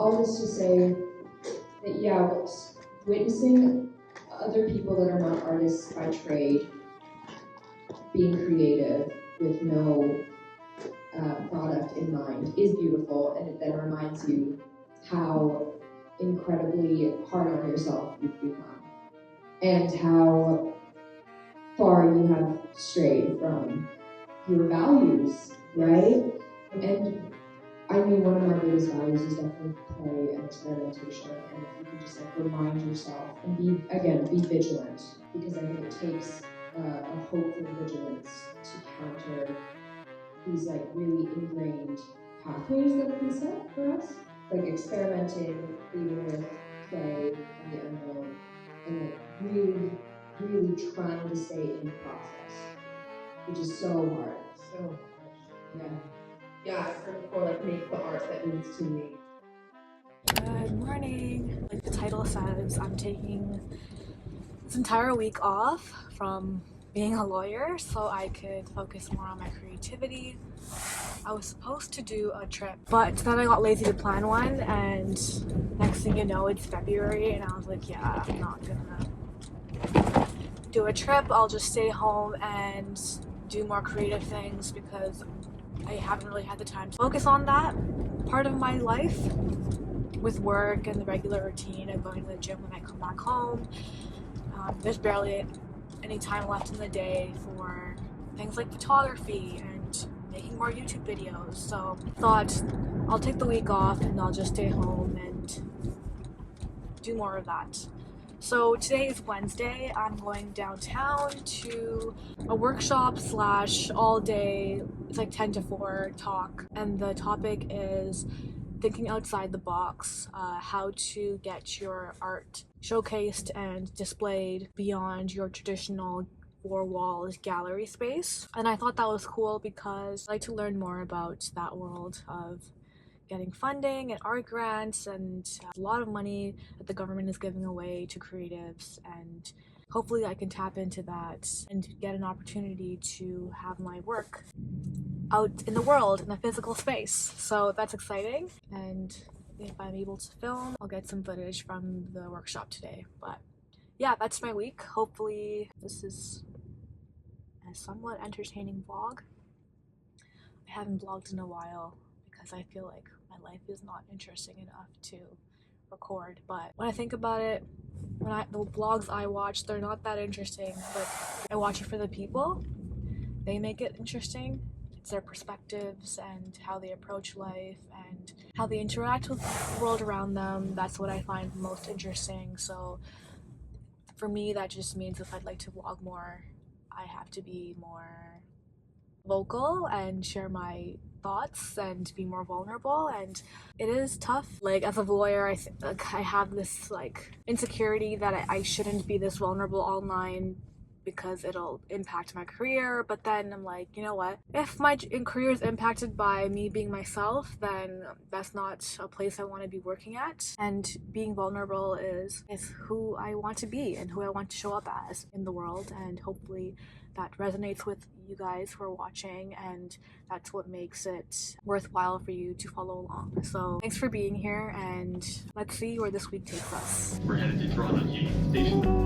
all this to say that, yeah, witnessing other people that are not artists by trade being creative with no product in mind is beautiful, and it then reminds you how incredibly hard on yourself you've become and how far you have strayed from your values, right? And I mean, one of my biggest values is definitely play and experimentation, and if you can just like remind yourself and be vigilant, because I think it takes a hopeful vigilance to counter these like really ingrained pathways that have been set for us, like experimenting, leading with play and the unknown, and like really trying to stay in process, which is so hard. So yeah, it's sort of for like make the art that needs to be. Good morning. Like the title says, I'm taking this entire week off from being a lawyer so I could focus more on my creativity. I was supposed to do a trip, but then I got lazy to plan one, and next thing you know, it's February, and I was like, yeah, I'm not gonna do a trip. I'll just stay home and do more creative things because I haven't really had the time to focus on that part of my life with work and the regular routine of going to the gym when I come back home. There's barely any time left in the day for things like photography and making more YouTube videos. So I thought I'll take the week off and I'll just stay home and do more of that. So today is Wednesday. I'm going downtown to a workshop / all day, it's like 10 to 4 talk, and the topic is thinking outside the box, how to get your art showcased and displayed beyond your traditional 4 walls gallery space. And I thought that was cool because I like to learn more about that world of getting funding and art grants and a lot of money that the government is giving away to creatives, and hopefully I can tap into that and get an opportunity to have my work out in the world in a physical space. So that's exciting, and if I'm able to film, I'll get some footage from the workshop today. But yeah, that's my week. Hopefully this is a somewhat entertaining vlog. I haven't vlogged in a while because I feel like my life is not interesting enough to record, but when I think about it, the vlogs I watch, they're not that interesting, but I watch it for the people. They make it interesting. It's their perspectives and how they approach life and how they interact with the world around them. That's what I find most interesting. So for me, that just means if I'd like to vlog more, I have to be more vocal and share my thoughts and be more vulnerable. And it is tough. Like as a lawyer, I have this like insecurity that I shouldn't be this vulnerable online because it'll impact my career. But then I'm like, you know what, if my career is impacted by me being myself, then that's not a place I want to be working at. And being vulnerable is who I want to be and who I want to show up as in the world, and hopefully that resonates with you guys who are watching, and that's what makes it worthwhile for you to follow along. So thanks for being here, and let's see where this week takes us. We're headed to Toronto Union Station.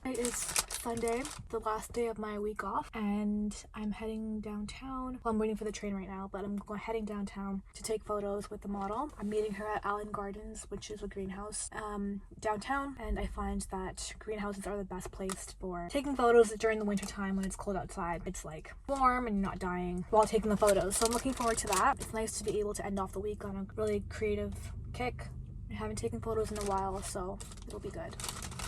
Today is Sunday, the last day of my week off, and I'm heading downtown. Well, I'm waiting for the train right now, but I'm heading downtown to take photos with the model. I'm meeting her at Allen Gardens, which is a greenhouse downtown, and I find that greenhouses are the best place for taking photos during the winter time when it's cold outside. It's like warm and you're not dying while taking the photos, so I'm looking forward to that. It's nice to be able to end off the week on a really creative kick. I haven't taken photos in a while, so it'll be good.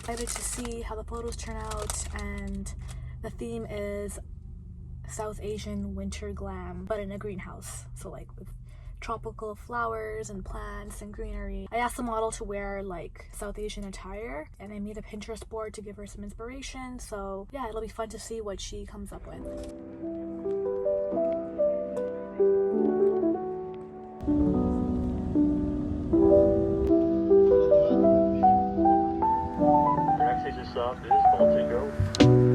Excited to see how the photos turn out, and the theme is South Asian winter glam, but in a greenhouse, so like with tropical flowers and plants and greenery. I asked the model to wear like South Asian attire, and I made a Pinterest board to give her some inspiration, so yeah, it'll be fun to see what she comes up with. Your next station stop is Baltic Grove.